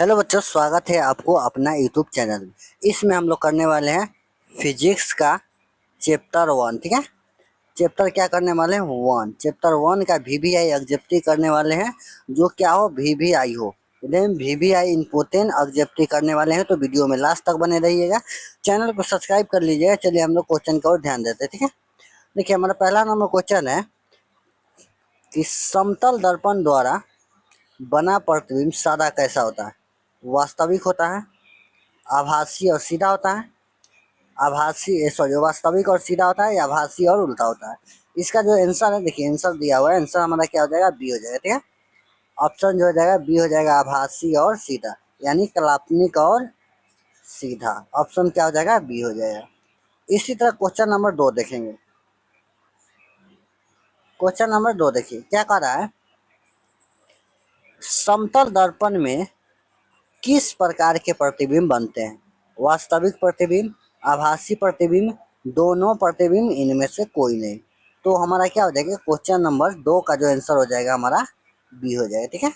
Hello बच्चों, स्वागत है आपको अपना यूट्यूब चैनल में। इसमें हम लोग करने वाले हैं फिजिक्स का चैप्टर 1। ठीक है, चैप्टर क्या करने वाले हैं? 1। चैप्टर 1 का वीवीआई एग्जेक्टिव करने वाले हैं। जो क्या हो, वीवीआई हो, लेकिन वीवीआई इम्पोर्टेंट एग्जेक्टिव करने वाले हैं। तो वीडियो में लास्ट तक बने रहिएगा, चैनल को सब्सक्राइब कर लीजिएगा। चलिए हम लोग क्वेश्चन की ओर ध्यान देते हैं। ठीक है, देखिए हमारा पहला नंबर क्वेश्चन है कि समतल दर्पण द्वारा बना प्रतिबिंब सादा कैसा होता है? वास्तविक होता है, आभासी और सीधा होता है, वास्तविक और सीधा होता है, या आभासी और उल्टा होता है। इसका जो आंसर है, देखिए आंसर दिया हुआ है, आंसर हमारा क्या हो जाएगा? बी हो जाएगा। ठीक है, ऑप्शन जो हो जाएगा बी हो जाएगा, आभासी और सीधा, यानी काल्पनिक और सीधा। ऑप्शन क्या हो जाएगा? बी हो जाएगा। इसी तरह क्वेश्चन नंबर 2 देखेंगे। क्वेश्चन नंबर 2 देखिए क्या कह रहा है, समतल दर्पण में किस प्रकार के प्रतिबिंब बनते हैं? वास्तविक प्रतिबिंब, आभासी प्रतिबिंब, दोनों प्रतिबिंब, इनमें से कोई नहीं। तो हमारा क्या हो जाएगा? क्वेश्चन नंबर 2 का जो आंसर हो जाएगा हमारा बी हो जाएगा। ठीक है,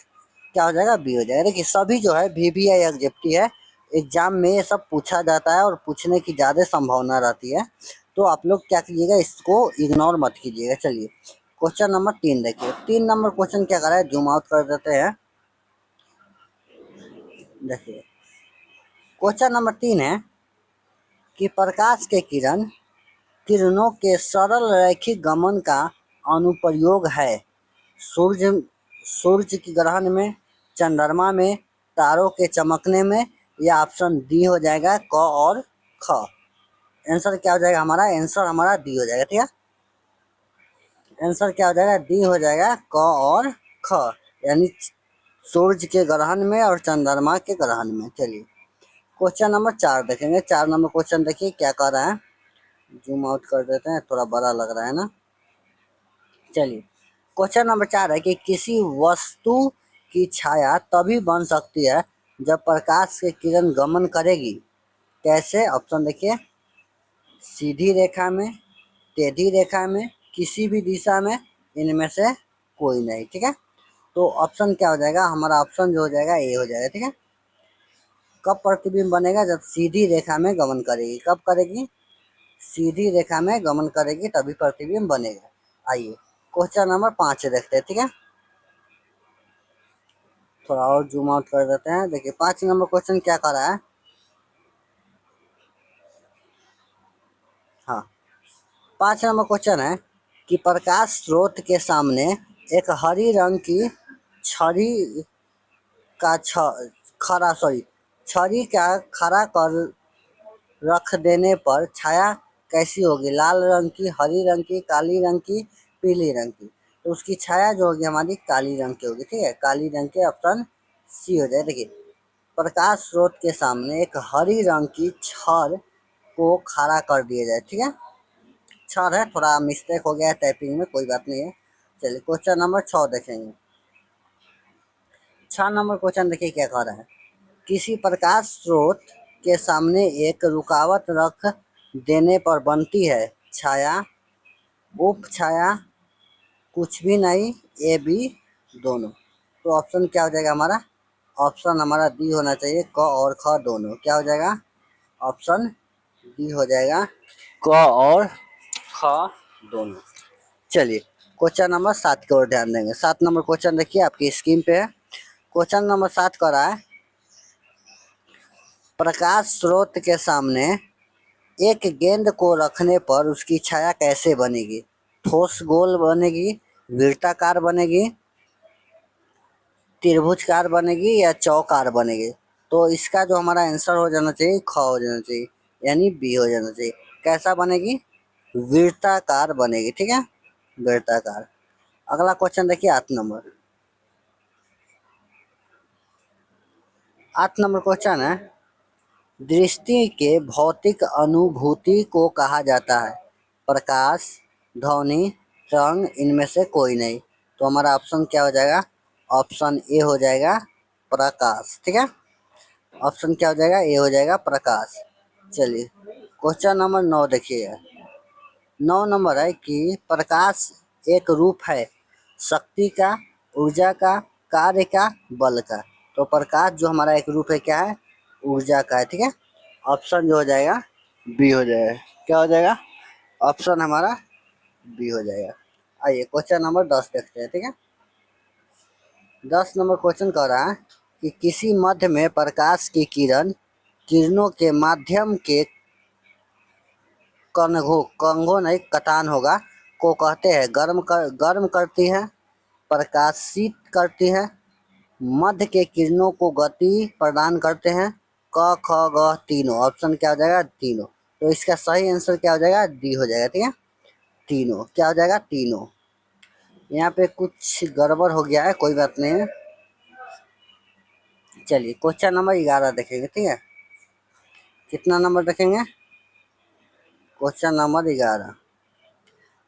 क्या हो जाएगा? बी हो जाएगा। देखिए सभी जो है वीवीआई एग्जेक्टिव है, एग्जाम में ये सब पूछा जाता है और पूछने की ज़्यादा संभावना रहती है। तो आप लोग क्या कीजिएगा, इसको इग्नोर मत कीजिएगा। चलिए क्वेश्चन नंबर 3 देखिए। 3 नंबर क्वेश्चन क्या कर रहा है, जूम आउट कर देते हैं। देखिए क्वेश्चन नंबर 3 है कि प्रकाश के किरणों के सरल रैखिक गमन का अनुप्रयोग है सूर्य सूर्य की ग्रहण में, चंद्रमा में, तारों के चमकने में, या ऑप्शन डी हो जाएगा क और ख। आंसर क्या हो जाएगा हमारा? आंसर हमारा डी हो जाएगा। ठीक है, आंसर क्या हो जाएगा? डी हो जाएगा, क और ख, यानी सूर्य के ग्रहण में और चंद्रमा के ग्रहण में। चलिए क्वेश्चन नंबर 4 देखेंगे। 4 नंबर क्वेश्चन देखिए क्या कर रहा है, जूम आउट कर देते हैं, थोड़ा बड़ा लग रहा है ना। चलिए क्वेश्चन नंबर 4 है कि किसी वस्तु की छाया तभी बन सकती है जब प्रकाश की किरण गमन करेगी। कैसे? ऑप्शन देखिए, सीधी रेखा में, टेढ़ी रेखा में, किसी भी दिशा में, इनमें से कोई नहीं। ठीक है, तो ऑप्शन क्या हो जाएगा हमारा? ऑप्शन जो हो जाएगा ए हो जाएगा। ठीक है, कब प्रतिबिंब बनेगा? जब सीधी रेखा में गमन करेगी। कब करेगी? सीधी रेखा में गमन करेगी, तभी प्रतिबिंब बनेगा। आइए क्वेश्चन नंबर 5 देखते हैं। ठीक है, थोड़ा और जूम आउट कर देते हैं। देखिए 5 नंबर क्वेश्चन क्या कर रहा है। हाँ, 5 नंबर क्वेश्चन है कि प्रकाश स्रोत के सामने एक हरी रंग की छड़ी का छड़ी का खड़ा कर रख देने पर छाया कैसी होगी? लाल रंग की, हरी रंग की, काली रंग की, पीली रंग की। तो उसकी छाया जो होगी हमारी काली रंग की होगी। ठीक है, काली रंग के, ऑप्शन सी हो जाए। देखिए प्रकाश स्रोत के सामने एक हरी रंग की छड़ को खड़ा कर दिया जाए। ठीक है, छड़ है, थोड़ा मिस्टेक हो गया है टाइपिंग में, कोई बात नहीं है। चलिए क्वेश्चन नंबर 6 देखेंगे। 6 नंबर क्वेश्चन देखिए क्या कह रहा है, किसी प्रकाश स्रोत के सामने एक रुकावट रख देने पर बनती है छाया, उप छाया, कुछ भी नहीं, ए बी दोनों। तो ऑप्शन क्या हो जाएगा हमारा? ऑप्शन हमारा डी होना चाहिए, क और ख दोनों। क्या हो जाएगा? ऑप्शन डी हो जाएगा, क और ख दोनों। चलिए क्वेश्चन नंबर 7 की ओर ध्यान देंगे। 7 नंबर क्वेश्चन देखिए आपकी स्क्रीन पे है। क्वेश्चन नंबर 7 का रहा है, प्रकाश स्रोत के सामने एक गेंद को रखने पर उसकी छाया कैसे बनेगी? ठोस गोल बनेगी, वृत्ताकार बनेगी, त्रिभुजकार बनेगी, या चौकार बनेगी? तो इसका जो हमारा आंसर हो जाना चाहिए, ख हो जाना चाहिए, यानी बी हो जाना चाहिए। कैसा बनेगी? वृत्ताकार बनेगी। ठीक है, वृत्ताकार। अगला क्वेश्चन देखिए 8 नंबर। 8 नंबर क्वेश्चन है, दृष्टि के भौतिक अनुभूति को कहा जाता है प्रकाश, ध्वनि, रंग, इनमें से कोई नहीं। तो हमारा ऑप्शन क्या हो जाएगा? ऑप्शन ए हो जाएगा, प्रकाश। ठीक है, ऑप्शन क्या हो जाएगा? ए हो जाएगा, प्रकाश। चलिए क्वेश्चन नंबर 9 देखिएगा। 9 नंबर है कि प्रकाश एक रूप है शक्ति का, ऊर्जा का, कार्य का, बल का। तो प्रकाश जो हमारा एक रूप है क्या है, ऊर्जा का है। ठीक है, ऑप्शन जो हो जाएगा बी हो जाएगा। क्या हो जाएगा, ऑप्शन हमारा बी हो जाएगा। आइए क्वेश्चन नंबर 10 देखते हैं। ठीक है, 10 नंबर क्वेश्चन कह रहा है कि किसी मध्य में प्रकाश की किरणों के माध्यम के कंघों नहीं कटान होगा को कहते हैं गर्म करती है, प्रकाशित करती है, मध्य के किरणों को गति प्रदान करते हैं, क ख ग तीनों। ऑप्शन क्या हो जाएगा, तीनों। तो इसका सही आंसर क्या हो जाएगा, डी हो जाएगा। ठीक है, तीनों। क्या हो जाएगा, तीनों। यहाँ पे कुछ गड़बड़ हो गया है, कोई बात नहीं है। चलिए क्वेश्चन नंबर 11 देखेंगे। ठीक है, कितना नंबर देखेंगे, क्वेश्चन नंबर 11।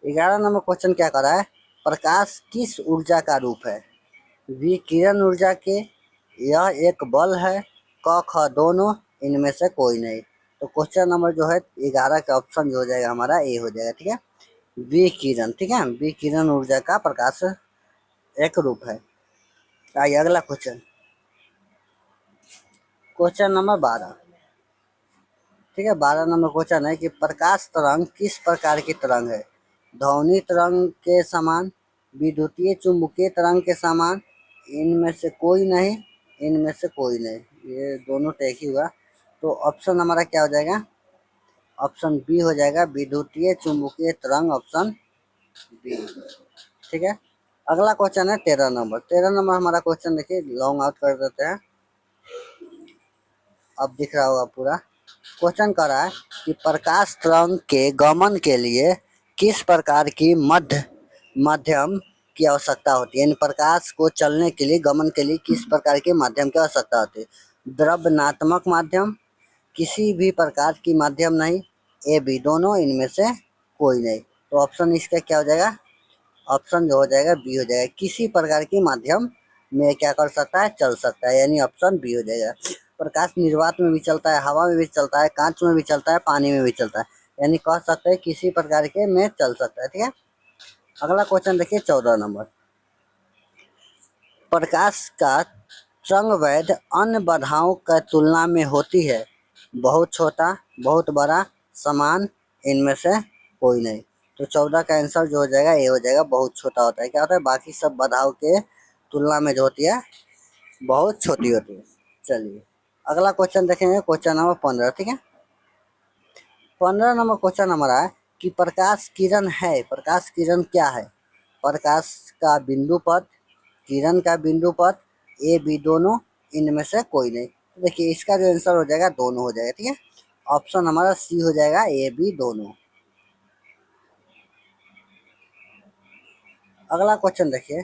11 नंबर क्वेश्चन क्या कर रहा है, प्रकाश किस ऊर्जा का रूप है, विकिरण ऊर्जा के, यह एक बल है, क ख दोनों, इनमें से कोई नहीं। तो क्वेश्चन नंबर जो है 11 का ऑप्शन जो हो जाएगा हमारा ए हो जाएगा। ठीक है, विकिरण। ठीक है, विकिरण ऊर्जा का प्रकाश एक रूप है। आइए अगला क्वेश्चन, क्वेश्चन नंबर 12। ठीक है, 12 नंबर क्वेश्चन है कि प्रकाश तरंग किस प्रकार की तरंग है, ध्वनि तरंग के समान, विद्युतीय चुंबकीय तरंग के समान, इनमें से कोई नहीं, इनमें से कोई नहीं। ये दोनों तो एक ही हुआ। तो ऑप्शन हमारा क्या हो जाएगा, ऑप्शन बी हो जाएगा, विद्युतीय चुंबकीय तरंग, ऑप्शन बी। ठीक है, अगला क्वेश्चन है 13 नंबर। 13 नंबर हमारा क्वेश्चन देखिए, लॉन्ग आउट कर देते हैं, अब दिख रहा होगा पूरा। क्वेश्चन कर रहा है कि प्रकाश तरंग के गमन के लिए किस प्रकार की माध्यम की आवश्यकता होती है, यानी प्रकाश को चलने के लिए, गमन के लिए किस प्रकार के माध्यम की आवश्यकता होती है, द्रव्यनात्मक माध्यम, किसी भी प्रकार की माध्यम नहीं, ए बी दोनों, इनमें से कोई नहीं। तो ऑप्शन इसका क्या हो जाएगा, ऑप्शन जो हो जाएगा बी हो जाएगा, किसी प्रकार की माध्यम में क्या कर सकता है, चल सकता है, यानी ऑप्शन बी हो जाएगा। प्रकाश निर्वात में भी चलता है, हवा में भी चलता है, कांच में भी चलता है, पानी में भी चलता है, यानी कह सकते हैं किसी प्रकार के में चल सकता है। ठीक है, अगला क्वेश्चन देखिए 14 नंबर। प्रकाश का तरंगदैर्घ्य अन्य बाधाओं की तुलना में होती है, बहुत छोटा, बहुत बड़ा, समान, इनमें से कोई नहीं। तो 14 का आंसर जो हो जाएगा ये हो जाएगा, बहुत छोटा होता है। क्या होता है, बाकी सब बाधाओं के तुलना में जो होती है बहुत छोटी होती है। चलिए अगला क्वेश्चन देखेंगे, क्वेश्चन नंबर 15। ठीक है, 15 नंबर क्वेश्चन हमारा है कि प्रकाश किरण है, प्रकाश किरण क्या है, प्रकाश का बिंदु पथ, किरण का बिंदु पथ, ए बी दोनों, इनमें से कोई नहीं। तो देखिए इसका जो आंसर हो जाएगा दोनों हो जाएगा। ठीक है, ऑप्शन हमारा सी हो जाएगा, ए बी दोनों। अगला क्वेश्चन देखिए,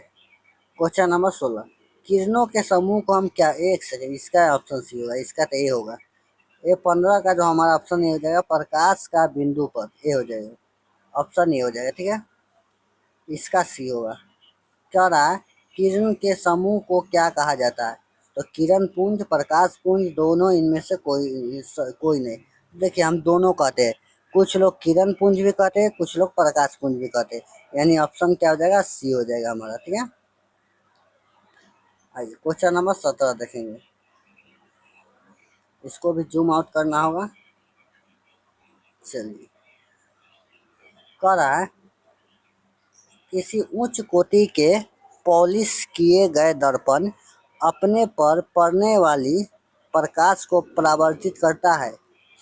क्वेश्चन नंबर 16। किरणों के समूह को हम क्या, एक सेकेंड, इसका ऑप्शन सी होगा, इसका तो ए होगा। ए 15 का जो हमारा ऑप्शन ए हो जाएगा, प्रकाश का बिंदु पथ, ए हो जाएगा, ऑप्शन ए हो जाएगा। ठीक है, इसका सी होगा। कह रहा है किरण के समूह को क्या कहा जाता है, तो किरण पुंज, प्रकाश पुंज दोनों, इनमें से कोई नहीं। देखिए हम दोनों कहते हैं, कुछ लोग किरण पुंज भी कहते हैं, कुछ लोग प्रकाश पुंज भी कहते हैं, यानी ऑप्शन क्या हो जाएगा, सी हो जाएगा हमारा। ठीक है, आइए क्वेश्चन नंबर 17 देखेंगे, इसको भी जूम आउट करना होगा। चलिए, कह रहा है किसी उच्च कोटि के पॉलिश किए गए दर्पण अपने पर पड़ने वाली प्रकाश को परावर्तित करता है,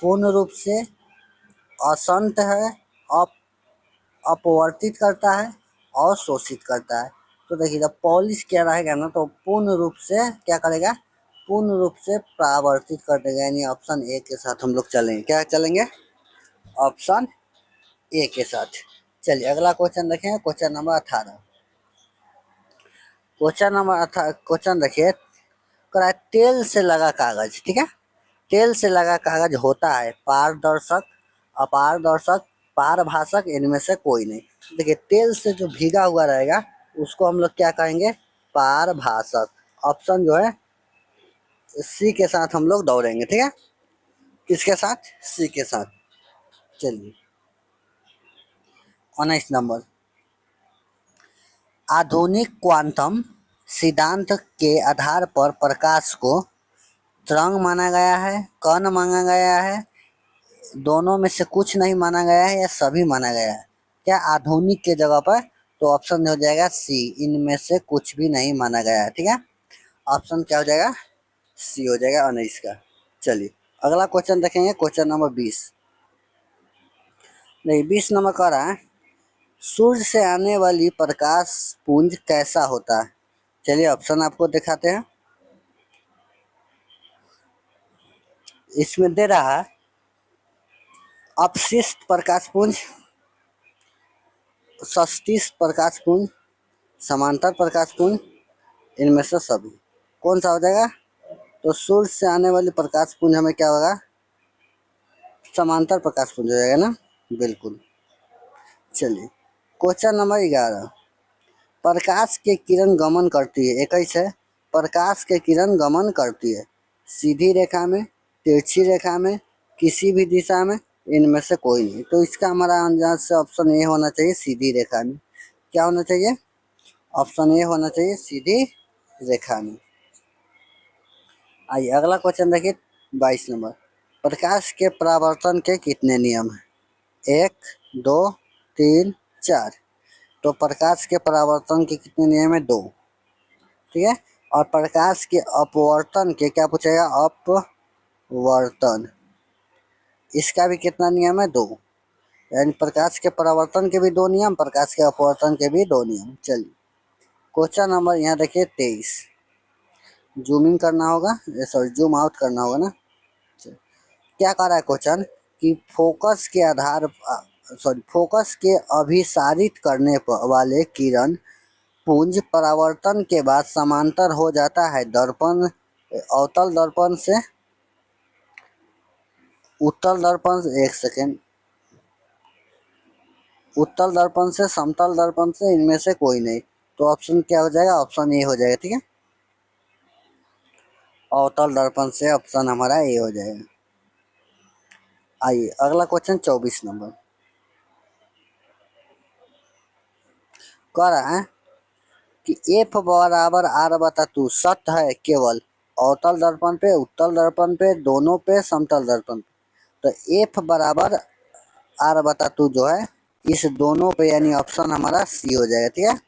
पूर्ण रूप से असंत है, अप अपवर्तित करता है और शोषित करता है। तो देखिए जब पॉलिश किया रहेगा ना तो पूर्ण रूप से क्या करेगा, पूर्ण रूप से परावर्तित कर देगा, यानी ऑप्शन ए के साथ हम लोग चलेंगे। क्या चलेंगे, ऑप्शन ए के साथ। चलिए अगला क्वेश्चन देखें, क्वेश्चन नंबर 18। क्वेश्चन देखिए, तेल से लगा कागज। ठीक है, तेल से लगा कागज होता है पारदर्शक, अपारदर्शक, पारभाषक, इनमें से कोई नहीं। देखिए तेल से जो भीगा हुआ रहेगा उसको हम लोग क्या कहेंगे, पारभाषक। ऑप्शन जो है सी के साथ हम लोग दौड़ेंगे। ठीक है, किसके साथ, सी के साथ। चलिए 19 नंबर, आधुनिक क्वांटम सिद्धांत के आधार पर प्रकाश को तरंग माना गया है, कण माना गया है, दोनों में से कुछ नहीं माना गया है या सभी माना गया है? क्या आधुनिक के जगह पर? तो ऑप्शन हो जाएगा सी, इनमें से कुछ भी नहीं माना गया है। ठीक है, ऑप्शन क्या हो जाएगा? सी हो जाएगा 19 का। चलिए अगला क्वेश्चन देखेंगे, क्वेश्चन नंबर 20। नहीं, 20 नंबर कह रहा है सूर्य से आने वाली प्रकाश पुंज कैसा होता है? चलिए ऑप्शन आपको दिखाते हैं। इसमें दे रहा है अपशिष्ट प्रकाश पुंज, सस्तिष्ट प्रकाश पुंज, समांतर प्रकाश पुंज, इनमें से सभी। कौन सा हो जाएगा? तो सूर्य से आने वाली प्रकाश पुंज हमें क्या होगा? समांतर प्रकाश पुंज हो जाएगा ना, बिल्कुल। चलिए क्वेश्चन नंबर 11। प्रकाश के किरण गमन करती है, 21 है। प्रकाश के किरण गमन करती है सीधी रेखा में, तिरछी रेखा में, किसी भी दिशा में, इनमें से कोई नहीं। तो इसका हमारा अंदाज से ऑप्शन ए होना चाहिए, सीधी रेखा में। क्या होना चाहिए? ऑप्शन ए होना चाहिए, सीधी रेखा में। आइए अगला क्वेश्चन देखिए, 22 नंबर। प्रकाश के परावर्तन के कितने नियम हैं? 1, 2, 3, 4। तो प्रकाश के परावर्तन के कितने नियम है? 2। ठीक है, और प्रकाश के अपवर्तन के क्या पूछेगा? अपवर्तन, इसका भी कितना नियम है? 2। यानी प्रकाश के परावर्तन के भी 2 नियम, प्रकाश के अपवर्तन के भी 2 नियम। चलिए क्वेश्चन नंबर यहाँ देखिए 23। जूम इन करना होगा, सॉरी जूम आउट करना होगा ना। क्या कह रहा है क्वेश्चन कि फोकस के आधार फोकस के अभिसारित करने वाले किरण पुंज परावर्तन के बाद समांतर हो जाता है दर्पण, अवतल दर्पण से उत्तल दर्पण, एक सेकेंड, उत्तल दर्पण से समतल दर्पण से, इनमें से कोई नहीं। तो ऑप्शन क्या हो जाएगा? ऑप्शन ए हो जाएगा। ठीक है, अवतल दर्पण से ऑप्शन हमारा ए हो जाएगा। आइए अगला क्वेश्चन 24 नंबर कह रहा है कि एफ बराबर आर बटा 2 सत्य है केवल अवतल दर्पण पे, उत्तल दर्पण पे, दोनों पे, समतल दर्पण पे। तो एफ बराबर आर बटा 2 जो है इस दोनों पे, यानी ऑप्शन हमारा सी हो जाएगा। ठीक है,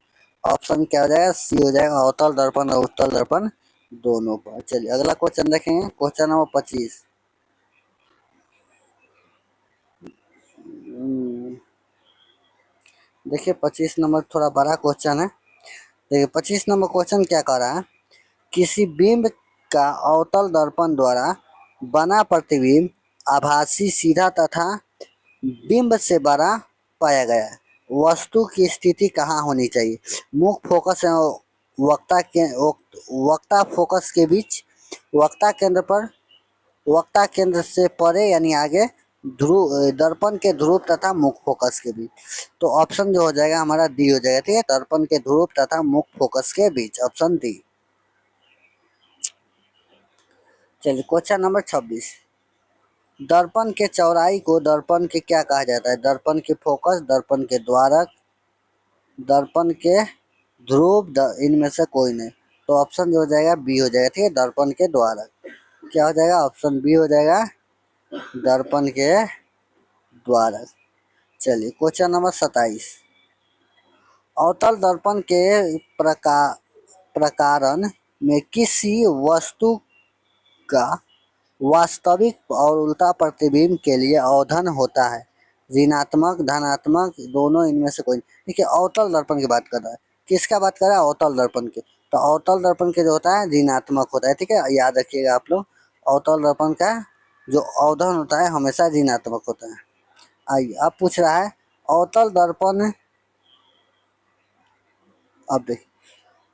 ऑप्शन क्या हो जाएगा? सी हो जाएगा, अवतल दर्पण और उत्तल दर्पण दोनों पर। चलिए अगला क्वेश्चन देखेंगे, क्वेश्चन नंबर 25। देखिए 25 नंबर थोड़ा बड़ा क्वेश्चन है। देखिए 25 नंबर क्वेश्चन क्या कह रहा है, किसी बिंब का अवतल दर्पण द्वारा बना प्रतिबिंब आभासी, सीधा तथा बिंब से बड़ा पाया गया है। वस्तु की स्थिति कहाँ होनी चाहिए? मुख्य फोकस एवं वक्ता फोकस के बीच, वक्ता केंद्र पर, वक्ता केंद्र से परे यानी आगे, ध्रुव दर्पण के ध्रुव तथा मुख्य फोकस के बीच। तो ऑप्शन जो हो जाएगा हमारा डी हो जाएगा। ठीक है, दर्पण के ध्रुव तथा मुख्य फोकस के बीच, ऑप्शन डी। चलिए क्वेश्चन नंबर 26। दर्पण के चौड़ाई को दर्पण के क्या कहा जाता है? दर्पण के फोकस, दर्पण के द्वारक, दर्पण के ध्रुव, इनमें से कोई नहीं। तो ऑप्शन जो हो जाएगा बी हो जाएगा। ठीक है, दर्पण के द्वारक। क्या हो जाएगा? ऑप्शन बी हो जाएगा, दर्पण के द्वारक। चलिए क्वेश्चन नंबर 27। अवतल दर्पण के प्रकारन में किसी वस्तु का वास्तविक और उल्टा प्रतिबिंब के लिए अवधन होता है, ऋणात्मक, धनात्मक, दोनों, इनमें से कोई। देखिए अवतल दर्पण की बात कर रहा है, किसका बात कर रहा है? अवतल दर्पण के। तो अवतल दर्पण के जो होता है ऋणात्मक होता है। ठीक है, याद रखिएगा आप लोग, अवतल दर्पण का जो अवधन होता है हमेशा ऋणात्मक होता है। आइए अब पूछ रहा है अवतल दर्पण, अब देखिए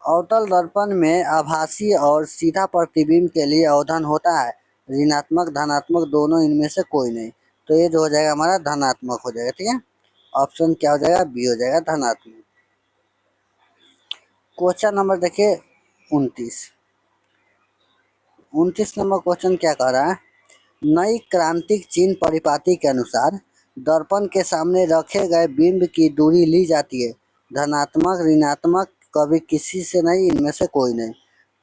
अवतल दर्पण में आभासी और सीधा प्रतिबिंब के लिए अवधन होता है ऋणात्मक, धनात्मक, दोनों, इनमें से कोई नहीं। तो ये जो हो जाएगा हमारा धनात्मक हो जाएगा। ठीक है, ऑप्शन क्या हो जाएगा? बी हो जाएगा, धनात्मक। क्वेश्चन नंबर देखिए 29। 29 नंबर क्वेश्चन क्या कह रहा है, नई क्रांतिक चिन्ह परिपाटी के अनुसार दर्पण के सामने रखे गए बिंब की दूरी ली जाती है धनात्मक, ऋणात्मक, कभी किसी से नहीं, इनमें से कोई नहीं।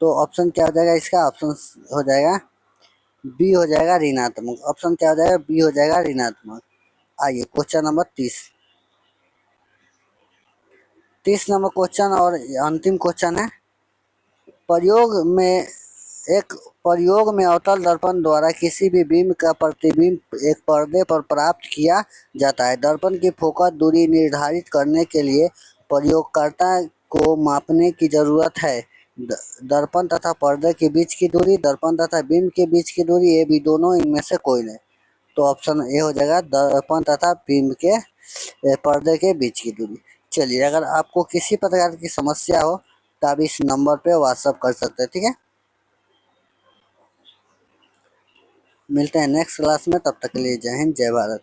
तो ऑप्शन क्या हो जाएगा इसका? ऑप्शन हो जाएगा बी हो जाएगा ऋणात्मक। ऑप्शन क्या हो जाएगा? बी हो जाएगा ऋणात्मक। आइए क्वेश्चन नंबर 30 नंबर क्वेश्चन और अंतिम क्वेश्चन है। प्रयोग में एक प्रयोग में अवतल दर्पण द्वारा किसी भी बिंब का प्रतिबिंब एक पर्दे पर प्राप्त किया जाता है। दर्पण की फोकस दूरी निर्धारित करने के लिए प्रयोगकर्ता को मापने की जरूरत है। दर्पण तथा पर्दे के बीच की दूरी, दर्पण तथा बिंब के बीच की दूरी, ये भी दोनों इनमें से कोई नहीं। तो ऑप्शन ए हो जाएगा दर्पण तथा बिंब के पर्दे के बीच की दूरी। चलिए, अगर आपको किसी प्रकार की समस्या हो तो आप इस नंबर पे व्हाट्सअप कर सकते हैं, ठीक है। मिलते हैं नेक्स्ट क्लास में, तब तक के लिए जय हिंद जय भारत।